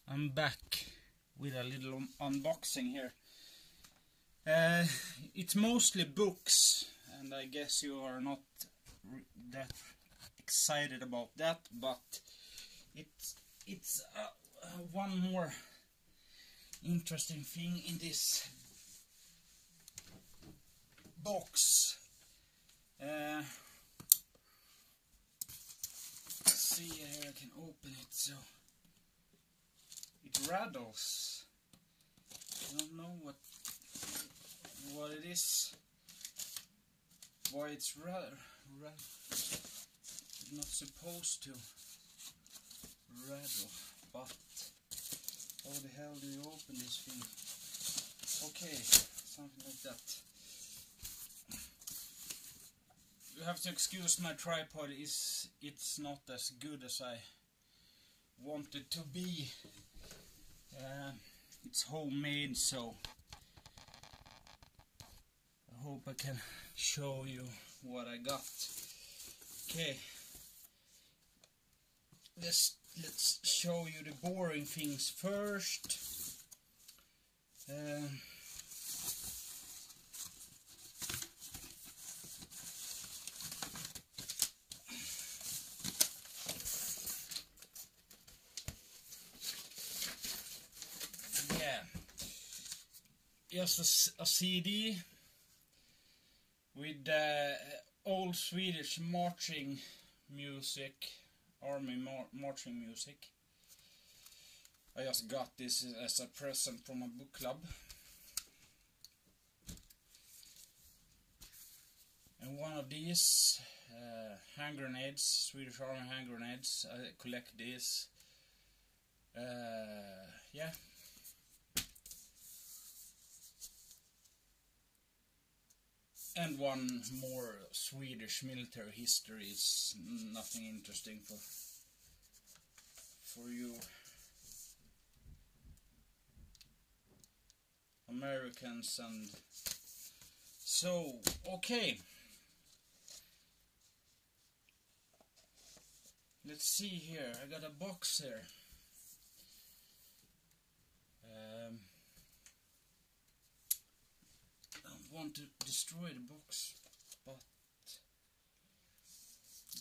I'm back with a little unboxing here. It's mostly books, and I guess you are not that excited about that, but it's one more interesting thing in this box. Let's see here, I can open it so it rattles. I don't know what it is, why it's not supposed to rattle, but how the hell do you open this thing? Okay, something like that. You have to excuse my tripod, it's not as good as I want it to be. It's homemade, so I hope I can show you what I got. Okay, let's show you the boring things first. Just a CD with old Swedish marching music, army marching music. I just got this as a present from a book club. And one of these hand grenades, Swedish Army hand grenades. I collect these. Yeah. And one more Swedish military history. Is nothing interesting for you Americans. And so, okay, let's see here. I got a box here. Want to destroy the box, but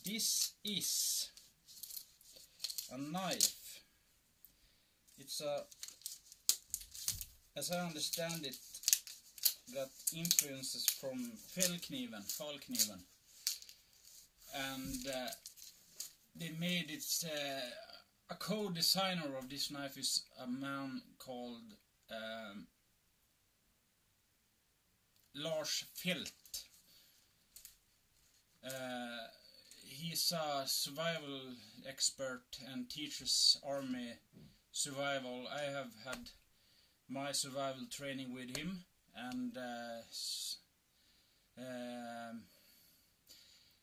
this is a knife. It's as I understand it, got influences from Fallkniven, and they made it. A co-designer of this knife is a man called Lars Felt. He's a survival expert and teaches army survival. I have had my survival training with him, and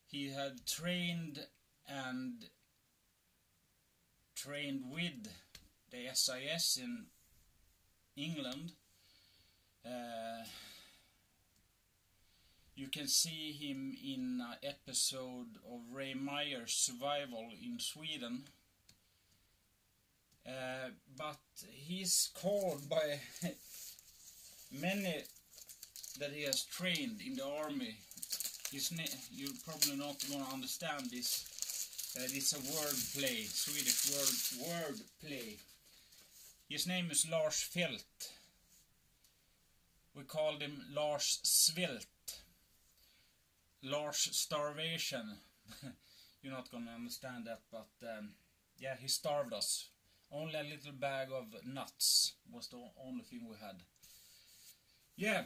he had trained with the SIS in England. You can see him in an episode of Ray Meyer's Survival in Sweden. But he's called by many that he has trained in the army. His name, you're probably not going to understand this. It's a word play, Swedish word play. His name is Lars Felt. We called him Lars Svält. Lars Starvation. You're not gonna understand that, but yeah, he starved us. Only a little bag of nuts was the only thing we had. Yeah,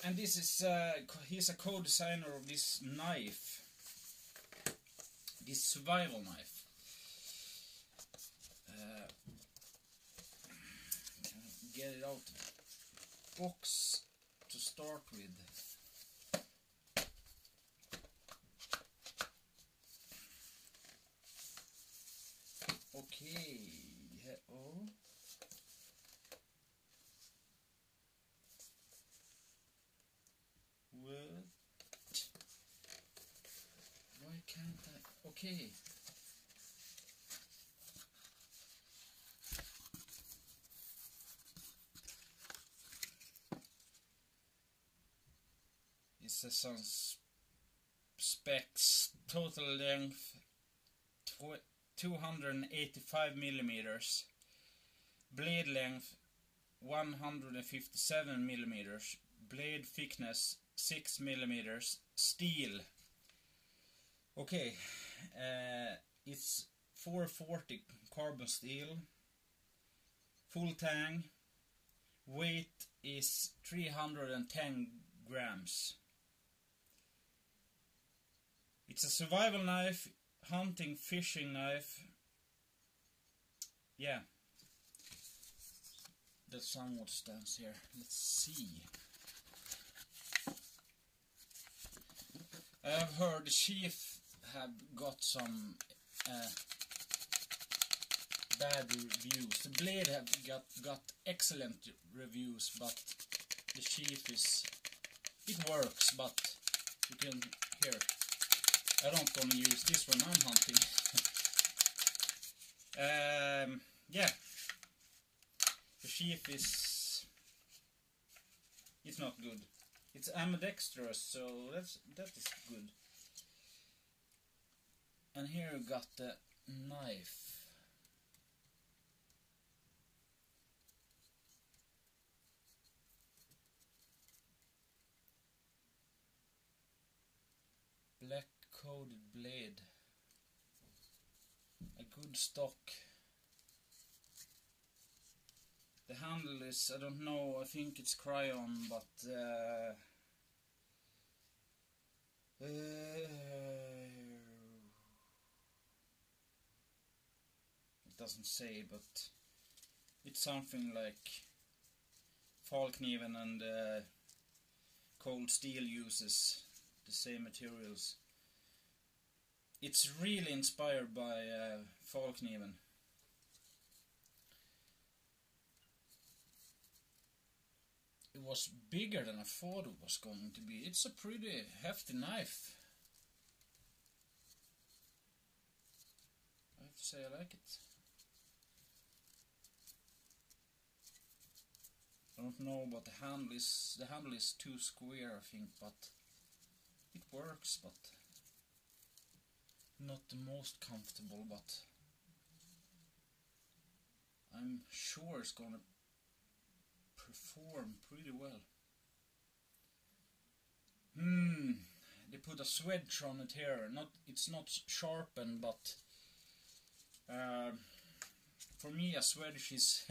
and this is he's a co-designer of this knife, this survival knife. Get it out of the box to start with. Okay, oh. What? Why can't I? Okay. some specs. Total length 285 millimeters. Blade length 157 millimeters. Blade thickness 6 millimeters. Steel. Okay, it's 440 carbon steel. Full tang. Weight is 310 grams. It's a survival knife, hunting, fishing knife. Yeah. That somewhat stands here. Let's see. I've heard the Sheath have got some bad reviews. The Blade have got excellent reviews, but the Sheath is, it works, but you can hear. I don't gonna use this when I'm hunting. Yeah, the Sheath is, it's not good. It's ambidextrous, so that is good. And here you got the knife. Black coated blade. A good stock. The handle is, I don't know, I think it's crayon, but it doesn't say, but it's something like Falkniven and Cold Steel uses the same materials. It's really inspired by Falkniven. It was bigger than I thought it was going to be. It's a pretty hefty knife. I have to say I like it. I don't know what the handle is. The handle is too square, I think, but it works, but not the most comfortable, but I'm sure it's gonna perform pretty well. They put a swedge on it here. It's not sharpened, but for me a swedge is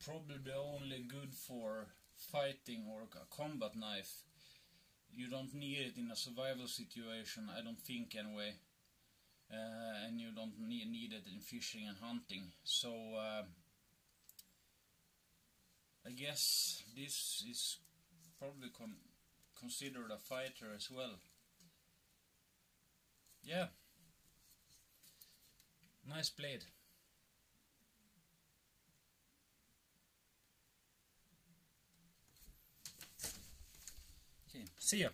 probably only good for fighting or a combat knife. You don't need it in a survival situation, I don't think anyway. And you don't need it in fishing and hunting. So I guess this is probably considered a fighter as well. Yeah. Nice blade. Okay, see ya.